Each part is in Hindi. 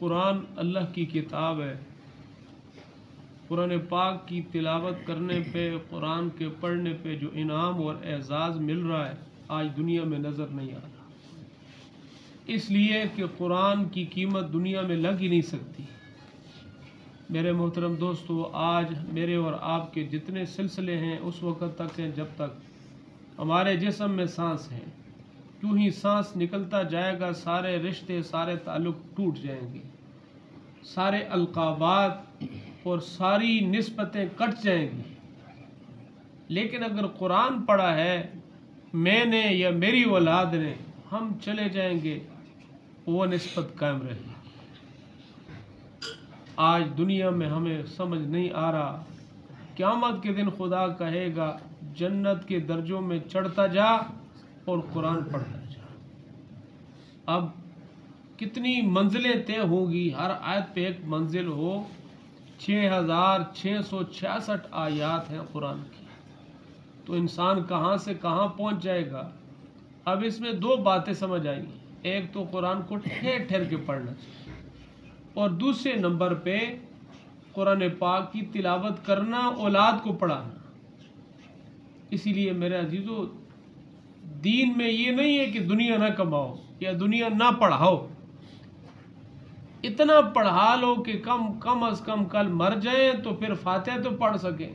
कुरान अल्लाह की किताब है। कुरान पाक की तिलावत करने पे, कुरान के पढ़ने पे जो इनाम और एजाज़ मिल रहा है आज दुनिया में नज़र नहीं आ रहा, इसलिए कि कुरान की कीमत दुनिया में लग ही नहीं सकती। मेरे मोहतरम दोस्तों, आज मेरे और आपके जितने सिलसिले हैं उस वक़्त तक हैं जब तक हमारे जिस्म में सांस है। क्यों ही सांस निकलता जाएगा सारे रिश्ते, सारे ताल्लुक़ टूट जाएंगे, सारे अलक़ाबात और सारी निस्बतें कट जाएंगी। लेकिन अगर कुरान पढ़ा है मैंने या मेरी औलाद ने, हम चले जाएंगे, वो निस्बत कायम रहेगी। आज दुनिया में हमें समझ नहीं आ रहा, क़यामत के दिन खुदा कहेगा जन्नत के दर्जों में चढ़ता जा और कुरान पढ़ता जा। अब कितनी मंजिलें तय होंगी, हर आयत पे एक मंजिल हो। 6666 आयात हैं कुरान की, तो इंसान कहाँ से कहाँ पहुँच जाएगा। अब इसमें दो बातें समझ आएंगी, एक तो कुरान को ठहर ठहर के पढ़ना चाहिए, और दूसरे नंबर पे कुरान पाक की तिलावत करना, औलाद को पढ़ाना। इसीलिए मेरे अजीजों, दीन में ये नहीं है कि दुनिया ना कमाओ या दुनिया ना पढ़ाओ, इतना पढ़ा लो कि कम अज कम कल मर जाए तो फिर फातिहा तो पढ़ सकें।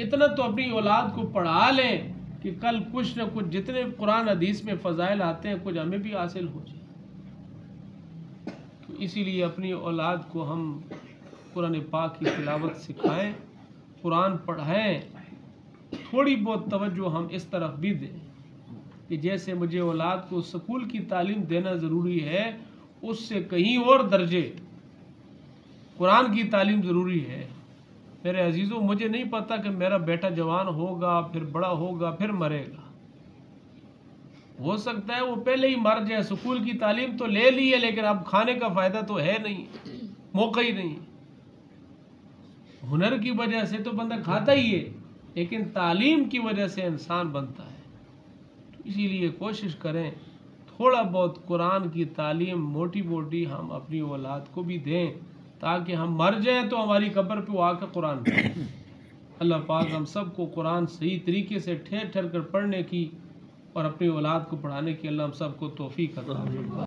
इतना तो अपनी औलाद को पढ़ा लें कि कल कुछ न कुछ, जितने कुरान हदीस में फ़ज़ाइल आते हैं, कुछ हमें भी हासिल हो जाए। तो इसीलिए अपनी औलाद को हम कुरान पाक की तिलावत सिखाएं, कुरान पढ़ाएं। थोड़ी बहुत तवज्जो हम इस तरफ भी दें कि जैसे मुझे औलाद को स्कूल की तालीम देना ज़रूरी है, उससे कहीं और दर्जे कुरान की तालीम ज़रूरी है। मेरे अजीज़ों, मुझे नहीं पता कि मेरा बेटा जवान होगा, फिर बड़ा होगा, फिर मरेगा। हो सकता है वो पहले ही मर जाए। स्कूल की तालीम तो ले ली है, लेकिन अब खाने का फ़ायदा तो है नहीं, मौका ही नहीं। हुनर की वजह से तो बंदा खाता ही है, लेकिन तालीम की वजह से इंसान बनता है। तो इसीलिए कोशिश करें थोड़ा बहुत कुरान की तालीम मोटी मोटी हम अपनी औलाद को भी दें, ताकि हम मर जाएं तो हमारी कब्र पे वो आकर कुरान पढ़े। अल्लाह पाक हम सबको कुरान सही तरीके से ठहर ठहर कर पढ़ने की और अपनी औलाद को पढ़ाने की अल्लाह हम सबको तौफीक अता फरमाए।